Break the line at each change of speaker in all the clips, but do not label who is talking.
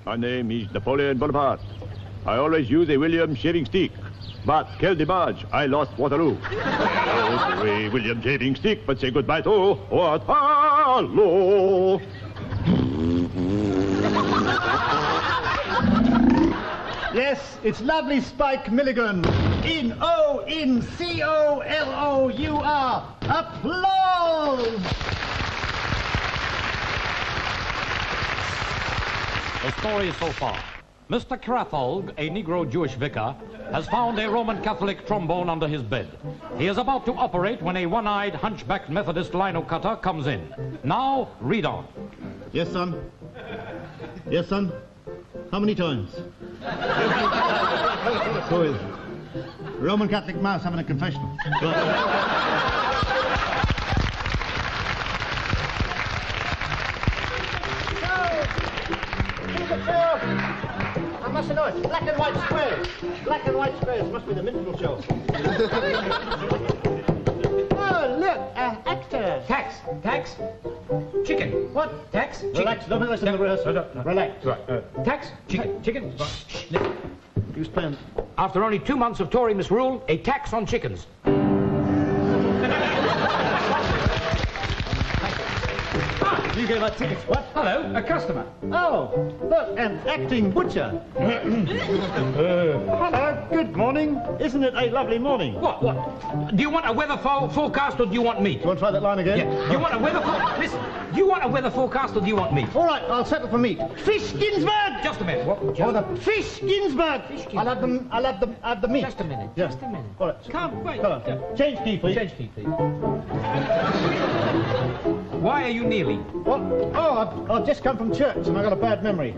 My name is Napoleon Bonaparte. I always use a William shaving stick. But, quel dommage, I lost Waterloo. Oh, a William shaving stick, but say goodbye to Waterloo.
Yes, it's lovely Spike Milligan. In-O-N-C-O-L-O-U-R. Applause!
The story so far. Mr. Crathold, a Negro Jewish vicar, has found a Roman Catholic trombone under his bed. He is about to operate when a one-eyed, hunchbacked Methodist lino cutter comes in. Now, read on.
Yes, son. Yes, son. How many times? So is Roman Catholic Mass having a confessional. I must know it's black and white squares. Black and white squares must be the minstrel show. Oh, look, actor.
Tax. Chicken.
What?
Tax. Chicken.
Relax, don't listen to the rehearsal.
No.
Relax.
Right. Tax. Chicken.
Who's playing?
After only 2 months of Tory misrule, a tax on chickens.
You gave out tickets. What?
Hello, a customer.
Oh, look, an acting butcher. Hello, good morning. Isn't it a lovely morning?
What? Do you want a weather forecast or do you want meat?
Do you want to try that line again?
Yeah. You want a weather forecast? Listen, do you want a weather forecast or do you want meat?
All right, I'll settle for meat. Fish Ginsburg!
Just a minute. What?
Fish Ginsburg! I'll have the meat.
Just a minute.
Yeah.
Just a minute.
All right.
Come, wait.
Come on. Change key, please.
Change key, please. Why are you kneeling?
What? Oh, I've just come from church and I've got a bad memory.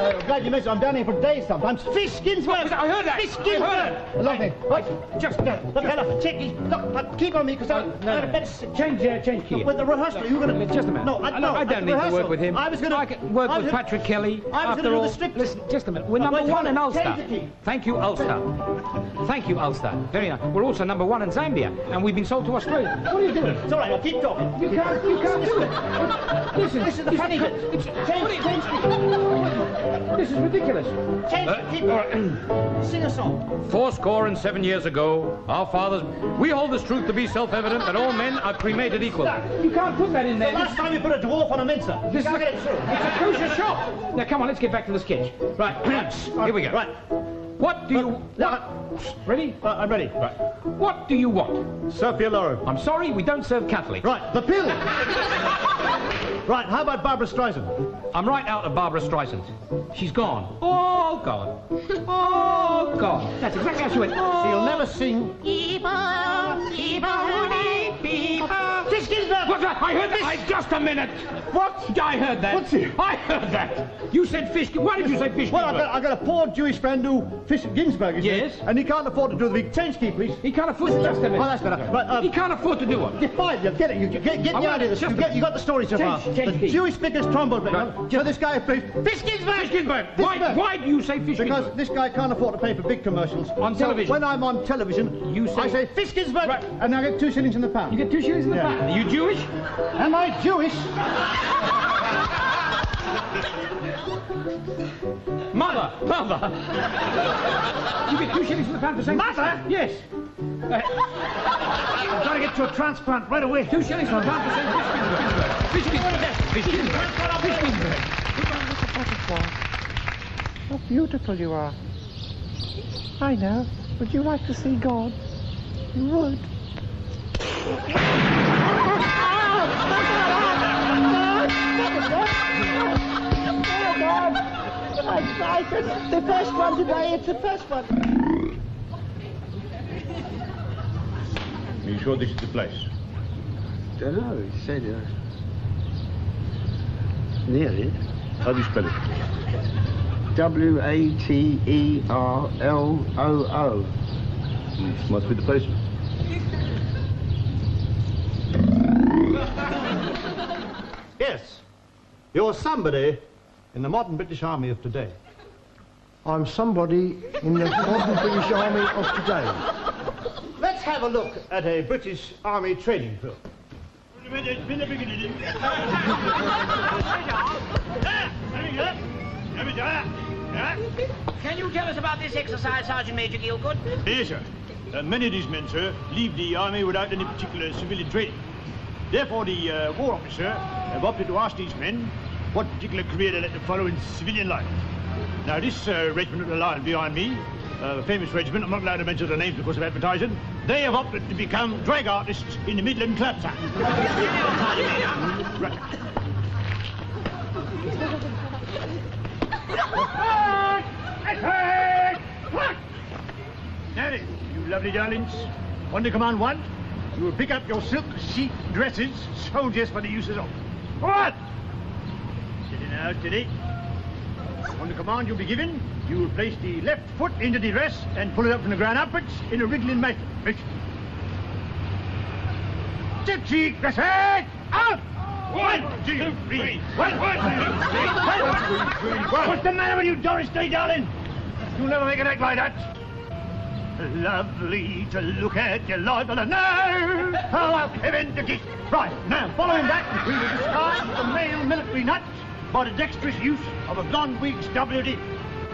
I'm glad you mentioned it. I'm down here for days sometimes. Fish Ginsburg!
I heard that!
Fish Ginsburg! Lovely. Right.
Just
Look, Ella, check these. Look, keep on me because I better...
Change key.
With the rehearsal, you were going to...
Just a minute.
No,
I don't need to work with him.
I was going to...
I can work with Patrick Kelly.
I was going to do the strip.
Listen, just a minute. We're number one in Ulster. Thank you, Ulster. Thank you, Ulster. Very nice. We're also number one in Zambia, and we've been sold to Australia. What are you doing?
It's all right, I'll keep talking.
You can't do it. Listen,
this is the funny bit. Change.
This is ridiculous.
Change. Keep going. Sing a song.
7 years ago, our fathers... We hold this truth to be self-evident that all men are created equal. You can't put that in there.
The last time you put a dwarf on a mincer.
This is get it through. It's a kosher shop. Now, come on, let's get back to the sketch. Right. Here we go.
Right.
What do you... Ready?
I'm ready.
Right. What do you want?
Sophia Loren.
I'm sorry, we don't serve Catholics.
Right, the pill. Right, how about Barbara Streisand?
I'm right out of Barbara Streisand. She's gone. Oh, God. Oh, God. That's exactly how she went. Oh.
She'll never sing. Fish Ginsburg!
What's that? I heard that. Just a minute.
What?
I heard that.
What's it?
I heard that. You said fish. Why did you say fish?
Well, I've got a poor Jewish friend who Fish Ginsburg is.
Yes.
And he can't afford to do the big change key, please.
He can't afford to. Just a minute.
Oh, that's better. Right,
he can't afford to do it.
Get fine. You get it. You get the idea. You got the story so far. The Jewish speaker's trombone player. So this guy plays Fish Ginsburg.
Fish Ginsburg. Why do you say fish Ginsburg?
Because this guy can't afford to pay for big commercials.
On television.
So when I'm on television, I say Fish Ginsburg,
right.
And I get 2 shillings in the pound.
You get 2 shillings in the pound. Are you Jewish?
Am I Jewish?
Mother! You get 2 shillings in the pound for saying...
Mother?
Yes.
I'm trying to get to a transplant right away.
2 shillings in the pound for saying Fish Ginsburg. Fish Ginsburg. Fish Ginsburg.
How beautiful you are. I know. Would you like to see God? You would. The first one today, it's the first one.
Are you sure this is the place?
Don't know, he said near it.
How do you spell it?
Waterloo.
This must be the place.
Yes. You're somebody in the modern British Army of today.
I'm somebody in the modern British Army of today.
Let's have a look at a British Army training drill.
Can you tell us about this exercise, Sergeant Major Gilgood?
Yes, sir. Many of these men, sir, leave the army without any particular civilian training. Therefore, the War Officer have opted to ask these men what particular career they'd like to follow in civilian life. Now, this regiment of the line behind me, a famous regiment, I'm not allowed to mention their names because of advertising, they have opted to become drag artists in the Midland Club, sir. Right. Now then, you lovely darlings, on the command one, you will pick up your silk sheath dresses, soldiers for the uses of. What? Steady now, steady. On the command you'll be given, you will place the left foot into the dress and pull it up from the ground upwards in a wriggling motion. Silk sheath dresses, out! 1, 2, 3. 1, 2, 3. 1, 2, 3. What's the matter with you, Doris Day, darling? You'll never make an act like that. Lovely to look at, you liable to know how I'll Kevin to kiss. Right, now, following that, we will discard the male military nut by the dexterous use of a blonde wig's WD.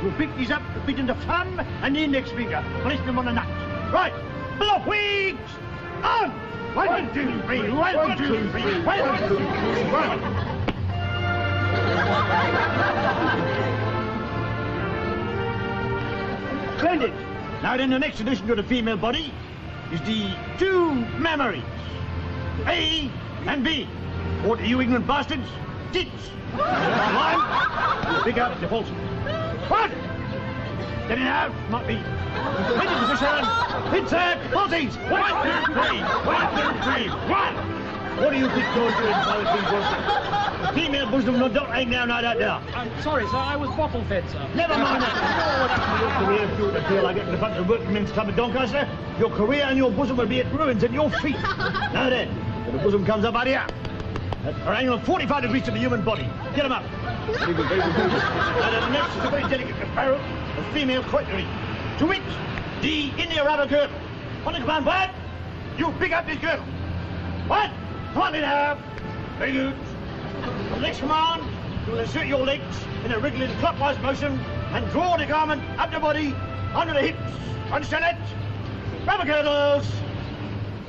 We'll pick these up between the thumb and the index finger, place them on the nut. Right, blow wigs! On! 1, 2, 3, 1, 2, 3, 1, 2, 3, 1. Splendid! Now then, the next addition to the female body is the two mammaries, A and B. Or to you ignorant bastards, tits. One, you pick up the false. What? Get it out, not me. Into position, insert, falsies. 1, 2, 3, 1, 2, 3, 1. What do you think you're doing, Private People? The female bosom not hang down right out there.
I'm sorry, sir. I was bottle fed, sir.
Never mind that. What happened to your career if you were to feel like getting the front of the working men's club at Doncaster? Your career and your bosom will be at ruins at your feet. Now then, when the bosom comes up out here, at an angle of 45 degrees to the human body. Get them up. Very good, very good, very good. Now then, next is a very delicate apparel of female coiffure. To wit, the India rubber girdle. On the command, what? You pick up this girdle. What? Come it out. Very good. On the next command, you'll insert your legs in a wriggling clockwise motion and draw the garment up the body, under the hips. Understand that? Rubber girdles.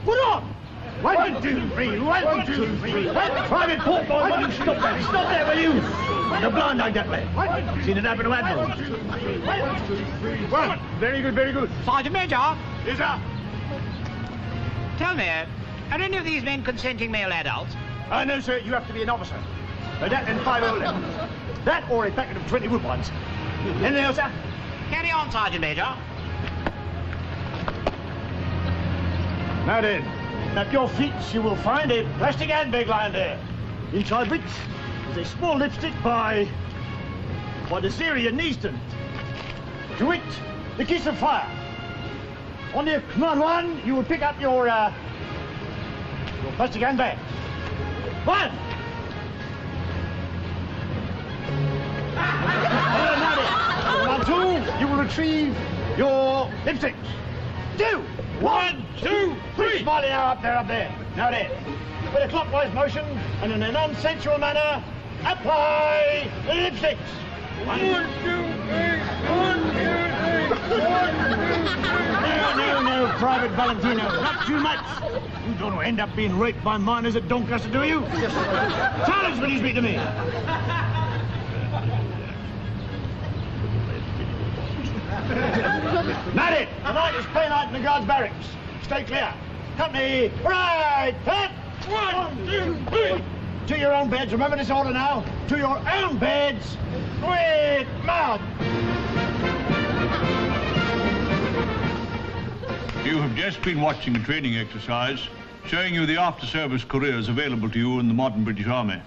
Put on. 1, 2, 3. 1, 2, 3. Private Port Boy, will you stop that? Stop that, will you? You're blind like that, lad. Seen it happen to admirals. 1, 2, 3. 1. Very good, very good.
Sergeant Major,
Yes, sir.
tell me, are any of these men consenting male adults?
No, sir, you have to be an officer. That and 5 O-levels. That or a packet of 20 woodbines. Anything else, sir?
Carry on, Sergeant Major.
Now then, at your feet you will find a plastic handbag lying there. Inside which is a small lipstick by the Syrian Neaston. To wit, the kiss of fire. On the command one, you will pick up your plastic handbag. 1. Command 2, you will retrieve your lipsticks. 2. 1, 2, 3. Smiley now, up there. Now then, with a clockwise motion and in a non-sensual manner, apply the lipsticks. 1, 2, 3. 1, 2, 3. 1, 2, 3. No, Private Valentino, not too much. You don't want to end up being raped by miners at Doncaster, do you? Silence when you speak to me. Married! Tonight is play night in the guards' barracks. Stay clear. Company, right, hit! 1, 2, 3. To your own beds. Remember this order now. To your own beds. With mouth.
You have just been watching a training exercise showing you the after-service careers available to you in the modern British Army.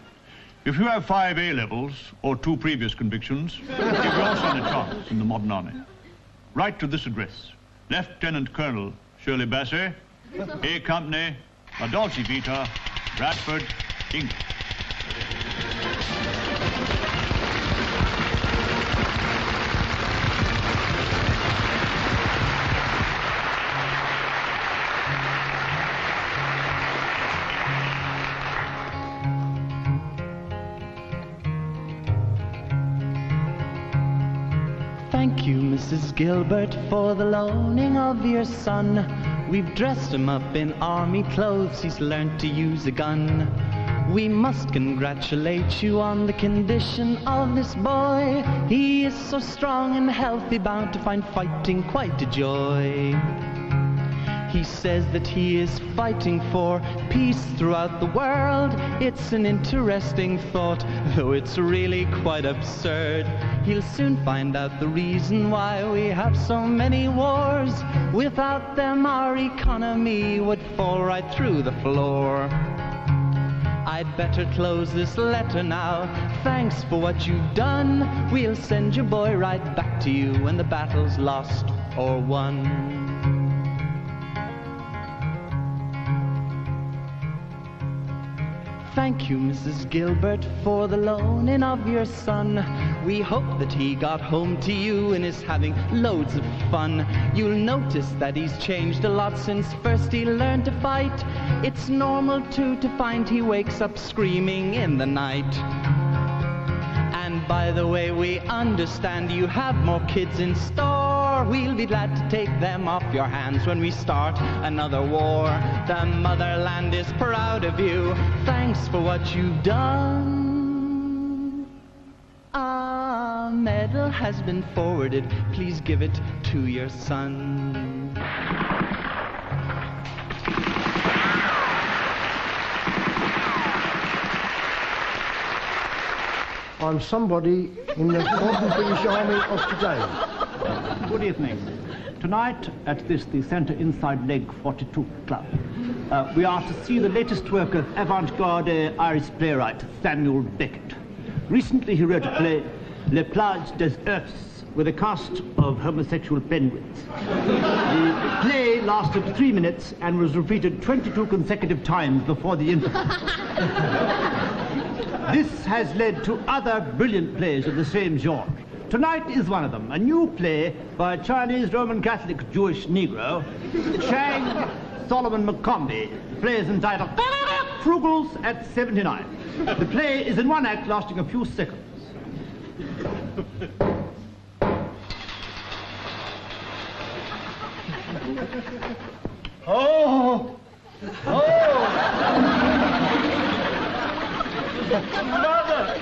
If you have 5 A-levels or 2 previous convictions, give your son a chance in the modern army. Write to this address, Lieutenant Colonel Shirley Bassey, A Company, La Dolce Vita, Bradford, England.
Thank you, Mrs. Gilbert, for the loaning of your son. We've dressed him up in army clothes, he's learnt to use a gun. We must congratulate you on the condition of this boy. He is so strong and healthy, bound to find fighting quite a joy. He says that he is fighting for peace throughout the world. It's an interesting thought, though it's really quite absurd. He'll soon find out the reason why we have so many wars. Without them, our economy would fall right through the floor. I'd better close this letter now. Thanks for what you've done. We'll send your boy right back to you when the battle's lost or won. Thank you, Mrs. Gilbert, for the loaning of your son. We hope that he got home to you and is having loads of fun. You'll notice that he's changed a lot since first he learned to fight. It's normal, too, to find he wakes up screaming in the night. And by the way, we understand you have more kids in store. We'll be glad to take them off your hands when we start another war. The motherland is proud of you. Thanks for what you've done. A medal has been forwarded. Please give it to your son.
I'm somebody in the modern British Army of today.
Good evening. Tonight at the Centre Inside Leg 42 Club, we are to see the latest work of avant-garde Irish playwright Samuel Beckett. Recently he wrote a play, Les Plages des Oeufs, with a cast of homosexual penguins. The play lasted 3 minutes and was repeated 22 consecutive times before the interval. This has led to other brilliant plays of the same genre. Tonight is one of them, a new play by a Chinese Roman Catholic Jewish Negro, Chang Solomon McCombie. The play is entitled Frugals at 79. The play is in one act lasting a few seconds. Oh! Oh! Mother!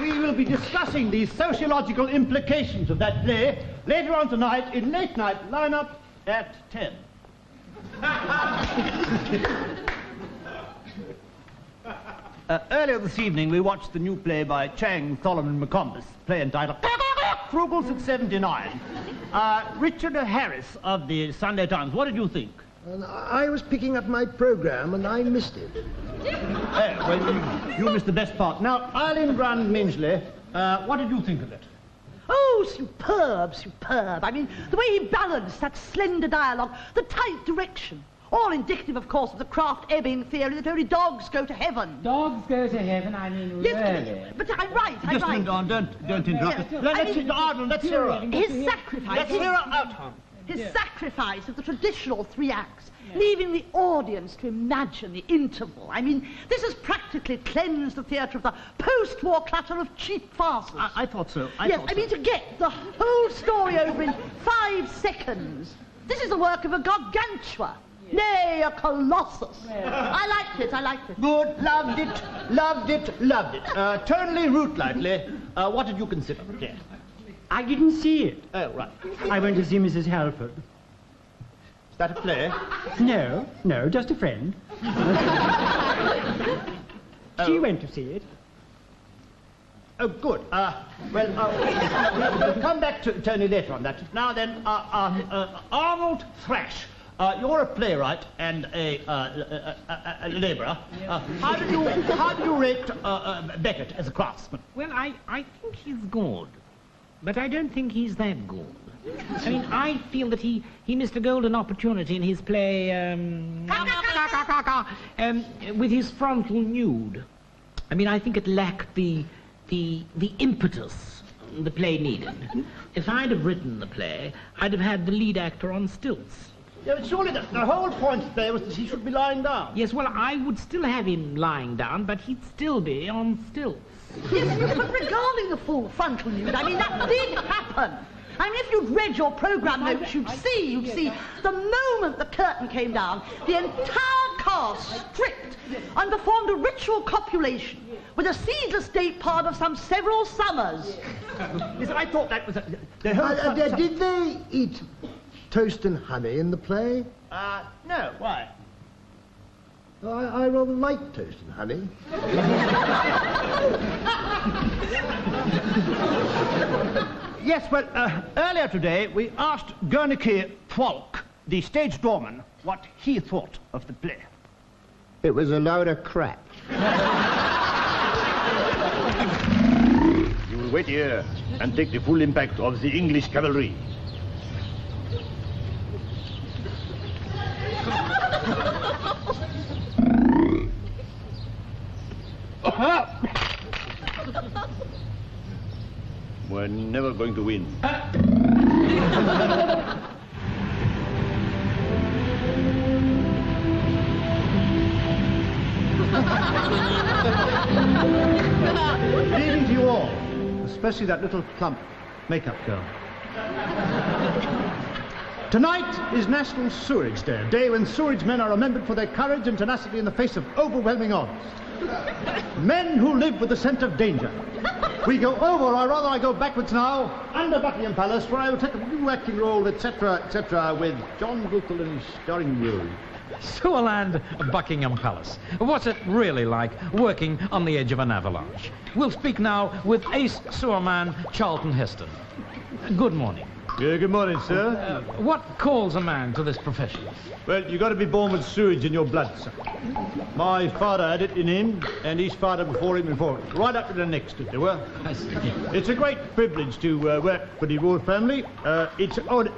We will be discussing the sociological implications of that play later on tonight in Late Night Lineup at 10. Earlier this evening we watched the new play by Chang Solomon McCombie, play entitled Frugals at 79. Richard Harris of the Sunday Times, what did you think?
I was picking up my program and I missed it.
Well, you missed the best part. Now, Eileen Brand Minsley, what did you think of it?
Oh, superb, superb. I mean, the way he balanced that slender dialogue, the tight direction. All indicative, of course, of the Kraft-Ebing theory that only dogs go to heaven.
Dogs go to heaven, I mean,
yes,
really.
But I'm right, I'm
Just
right.
Don't interrupt.
Yes.
Let's hear her.
His sacrifice...
Let's hear her out.
His sacrifice of the traditional 3 acts, leaving the audience to imagine the interval. I mean, this has practically cleansed the theatre of the post-war clutter of cheap farces.
I thought so.
I mean, to get the whole story over in 5 seconds. This is the work of a gargantua. Nay, a colossus. I liked it.
Good, loved it. Tonally, root lightly, what did you consider? Yes.
I didn't see it.
Oh, right.
I went to see Mrs. Halford.
Is that a play?
No, just a friend. She went to see it.
Oh, good. We'll come back to Tony later on that. Now then, Arnold Thrash. You're a playwright and a labourer. How do you rate Beckett as a craftsman?
Well, I think he's good, but I don't think he's that good. I mean, I feel that he missed a golden opportunity in his play, with his frontal nude. I mean, I think it lacked the impetus the play needed. If I'd have written the play, I'd have had the lead actor on stilts.
Yeah, but surely the whole point there was that he should be lying down.
Yes, well, I would still have him lying down, but he'd still be on stilts.
Yes, but regarding the full frontal nude, I mean, that did happen. I mean, if you'd read your programme notes, you'd see the moment the curtain came down, the entire cast stripped and performed a ritual copulation with a seedless date part of some several summers.
Yes, I thought that was
Did they eat toast and honey in the play?
No, why?
I rather like toast and honey.
Yes, well, earlier today we asked Guernicke Falk, the stage doorman, what he thought of the play.
It was a load of crap.
You will wait here and take the full impact of the English cavalry. We're never going to win.
Good evening to you all, especially that little plump makeup girl. Tonight is National Sewerage Day, a day when sewerage men are remembered for their courage and tenacity in the face of overwhelming odds. Men who live with the scent of danger. We go over, or rather I go backwards now, under Buckingham Palace, where I will take a new acting role, etc., etc., with John Bootle in his starring role.
Sewerland, Buckingham Palace. What's it really like working on the edge of an avalanche? We'll speak now with ace sewerman Charlton Heston. Good morning.
Yeah, good morning, sir.
What calls a man to this profession?
Well, you got to be born with sewage in your blood, sir. My father had it in him, and his father before him, right up to the next, if they were.
I see.
It's a great privilege to work for the royal family. It's a honour.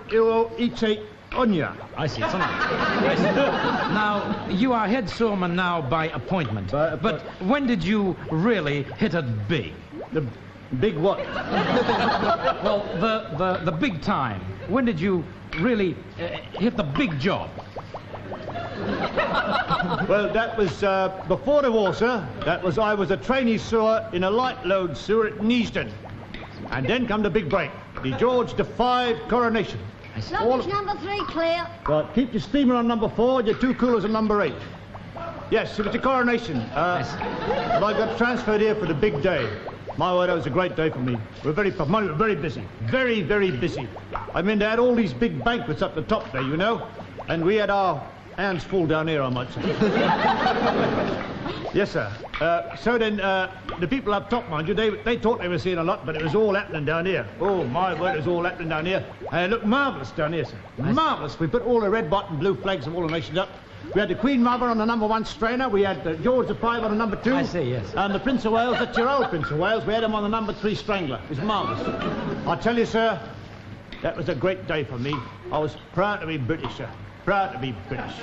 I see, it's an honor. Now, you are head sewerman now by appointment. But when did you really hit it big?
The big what?
Well, the big time. When did you really hit the big job?
Well, that was before the war, sir. I was a trainee sewer in a light load sewer at Neasden. And then come the big break, the George V coronation.
Luggage number 3 clear.
Right, keep your steamer on number 4 and your 2 coolers on number 8. Yes, it was a coronation. And I got transferred here for the big day. My word, that was a great day for me. We were very busy. Very, very busy. I mean, they had all these big banquets up the top there, you know. And we had our hands full down here, I might say. Yes, sir. So then, the people up top, mind you, they thought they were seeing a lot, but it was all happening down here. Oh, my word, it was all happening down here. And it looked marvellous down here, sir. Marvellous. We put all the red, white and blue flags of all the nations up. We had the Queen Mother on the number 1 strainer. We had George V on the number 2.
I see, yes.
And the Prince of Wales, that's your old Prince of Wales, we had him on the number 3 strangler. It was marvellous. I tell you, sir, that was a great day for me. I was proud to be British, sir. Proud to be British.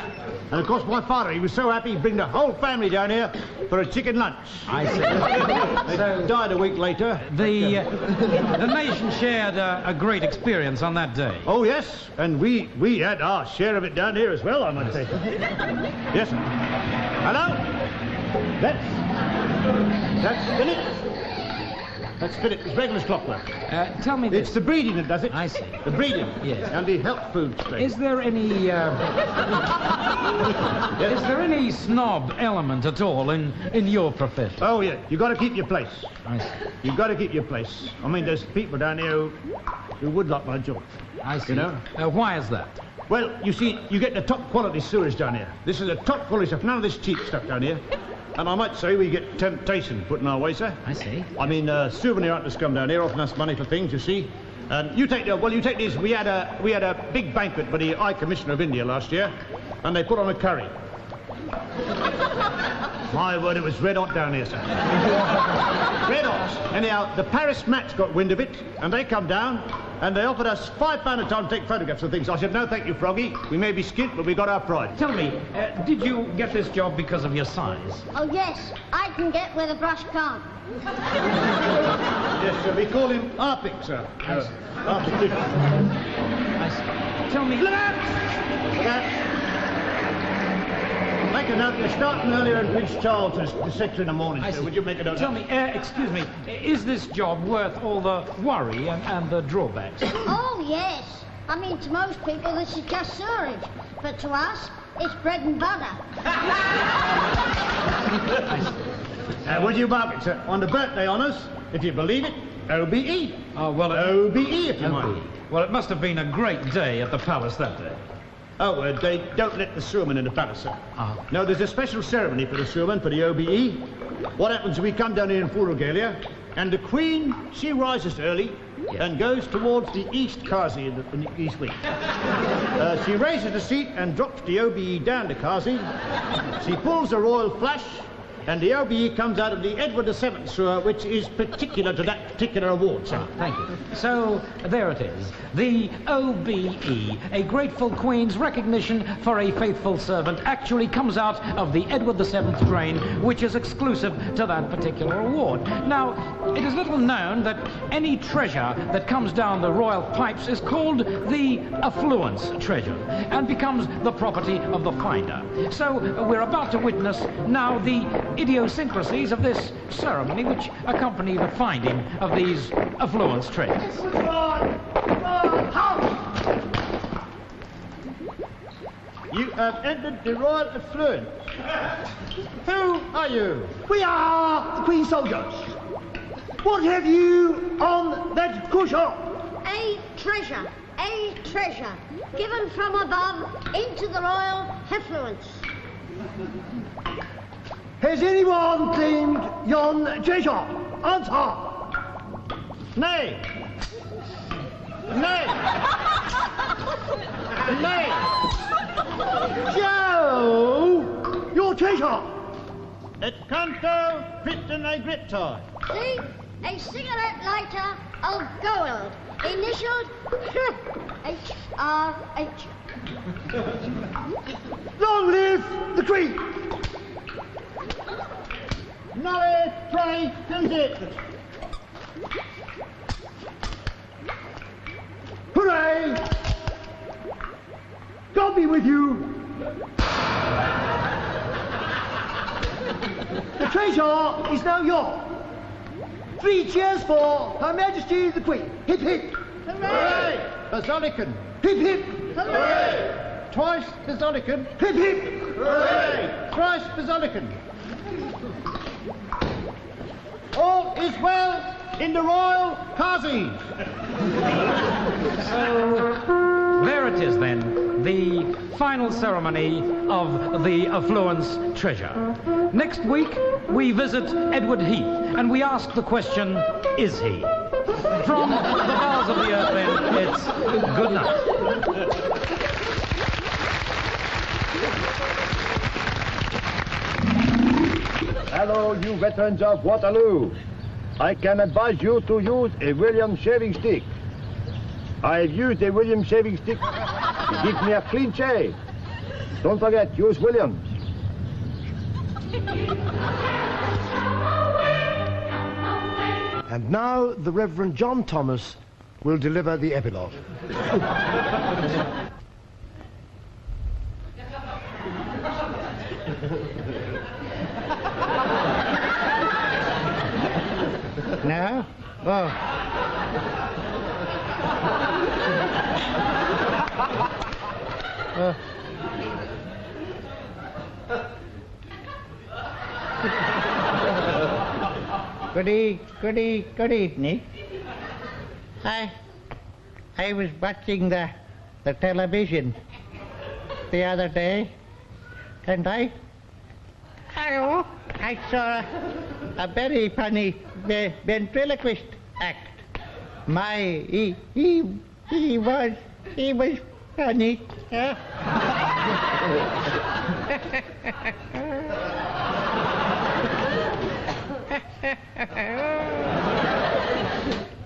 And of course, my father, he was so happy he'd bring the whole family down here for a chicken lunch.
I see.
So died a week later.
The nation shared a great experience on that day.
Oh, yes. And we had our share of it down here as well, I might say. Yes, sir. Hello? That's Philip. That's Philip. It's regular clockwork.
Tell me this.
It's the breeding that does it.
I see.
The breeding.
Yes.
And the health food thing.
Is there any is there any snob element at all in your profession?
Oh, yeah. You got to keep your place.
I see.
You got to keep your place. I mean, there's people down here who would like my job.
I see.
You know?
Why is that?
Well, you see, you get the top quality sewage down here. This is a top quality stuff. None of this cheap stuff down here. And I might say we get temptation put in our way, sir.
I see.
I mean, souvenir artists come down here, offering us money for things, you see. And you take these. We had a big banquet for the High Commissioner of India last year, and they put on a curry. My word, it was red hot down here, sir. Red hot. Anyhow, the Paris Match got wind of it, and they come down, and they offered us £5 a time to take photographs of things. I said, no, thank you, Froggy. We may be skint, but we got our pride.
Tell me, did you get this job because of your size?
Oh, yes. I can get where the brush can't.
Yes, sir. We call him Arpic, sir. Arpic.
Tell me...
Look out! Look out! Make a note. They're starting earlier in Prince Charles at 6 in the morning, sir. Would you make a note?
Tell me, excuse me, is this job worth all the worry and the drawbacks?
Oh, yes. I mean, to most people, this is just sewage. But to us, it's bread and butter.
Would you mark it, sir? On the birthday honours, if you believe it, OBE.
Oh, well...
OBE, if you mind.
Well, it must have been a great day at the palace that day.
Oh, they don't let the sewermen in the palace, sir. No, there's a special ceremony for the sewermen, for the OBE. What happens is we come down here in full regalia, and the Queen, she rises early and goes towards the East Kazi in the East Wing. She raises the seat and drops the OBE down to Kazi. She pulls the royal flash, and the OBE comes out of the Edward VII sewer, which is particular to that particular award, sir.
Thank you. So, there it is. The OBE, a grateful Queen's recognition for a faithful servant, actually comes out of the Edward VII drain, which is exclusive to that particular award. Now, it is little known that any treasure that comes down the royal pipes is called the affluence treasure, and becomes the property of the finder. So, we're about to witness now the idiosyncrasies of this ceremony which accompany the finding of these affluence treasures.
You have entered the royal affluence. Who are you?
We are the Queen's soldiers. What have you on that cushion?
A treasure, given from above into the royal affluence.
Has anyone claimed yon treasure? Answer.
Nay. Nay. Nay.
Joe, your treasure.
Et canto Britain a griptie.
See? A cigarette lighter of gold, initialed H.R.H.
Long live the Queen.
Nolly, pray, it.
Hooray! God be with you. The treasure is now yours. 3 cheers for Her Majesty the Queen. Hip hip.
Hooray! Bazolican.
Hip hip.
Hooray! Twice Bazolican.
Hip hip.
Hooray! Thrice Bazolican. All is well in the royal Kazi.
So, there it is then, the final ceremony of the affluence treasure. Next week, we visit Edward Heath, and we ask the question, is he? From the bowels of the earth, then, it's good night.
Hello, you veterans of Waterloo. I can advise you to use a Williams shaving stick. I've used a Williams shaving stick. It gives me a clean shave. Don't forget, use Williams.
And now the Reverend John Thomas will deliver the epilogue.
No? Oh. Good evening. I was watching the television the other day, and I saw a very funny ventriloquist act. He was funny.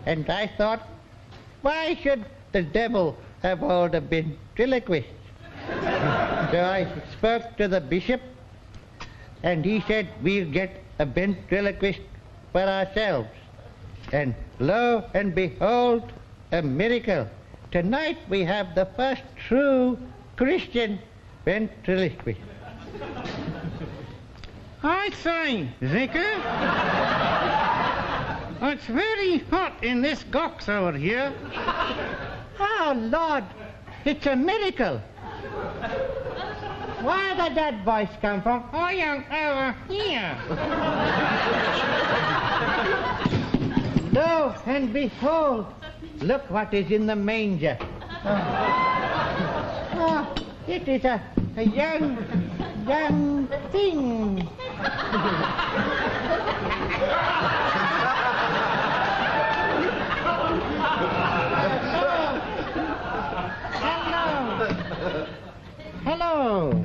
And I thought, why should the devil have all the ventriloquists? So I spoke to the bishop, and he said, we'll get a ventriloquist for ourselves. And lo and behold, a miracle. Tonight we have the first true Christian ventriloquist.
I say, Vicar, it's very hot in this box over here.
Oh, Lord, it's a miracle. Where did that voice come from?
I am over here.
Lo and behold, look what is in the manger. Oh, it is a young thing. Hello.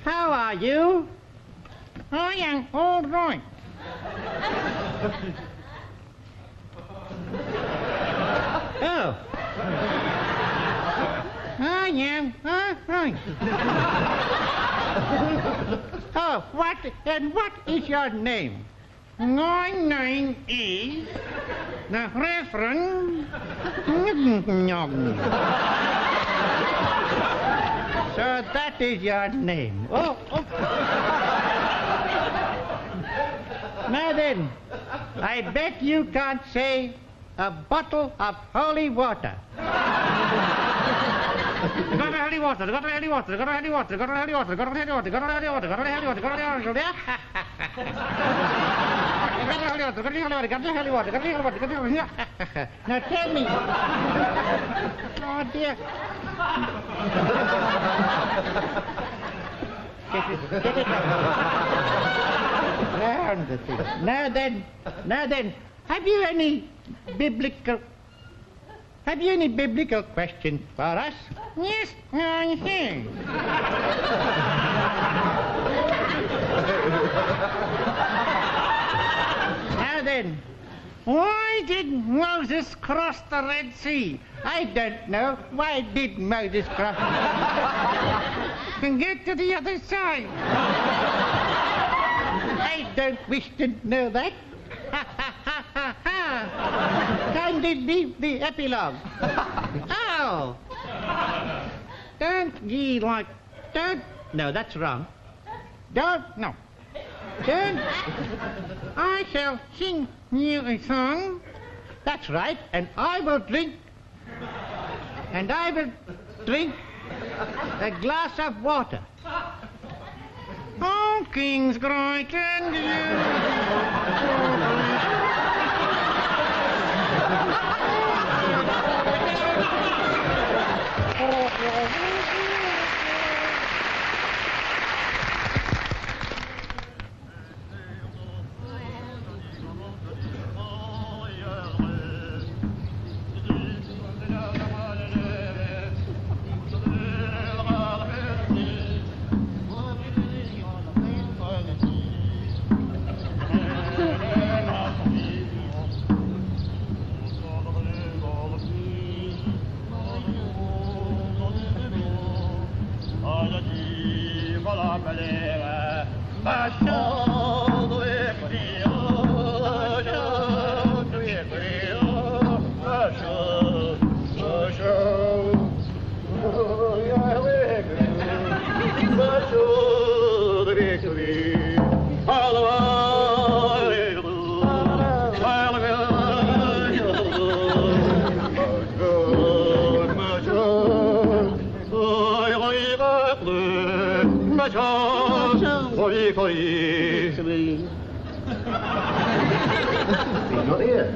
How are you?
I am all right.
Oh.
I am all right.
Oh, what is your name?
My name is the Reverend.
So that is your name. Oh. Now then, I bet you can't say a bottle of holy water.
Got a holy water, got a holy water, got a holy water, got a holy water, got a holy water, got a holy water, got a holy water, got a holy water,
Now tell me. Oh dear. Get it round the thing. Now then, have you any biblical question for us?
Yes, I have.
Now then,
why did Moses cross the Red Sea?
I don't know. Why did Moses cross?
And get to the other side.
I don't wish to know that. Kindly leave the epilogue. Oh!
Don't ye like... Don't...
No, that's wrong.
Don't... No. Don't... I shall sing you a song.
That's right. And I will drink a glass of water.
Oh, kings great and
He's not here.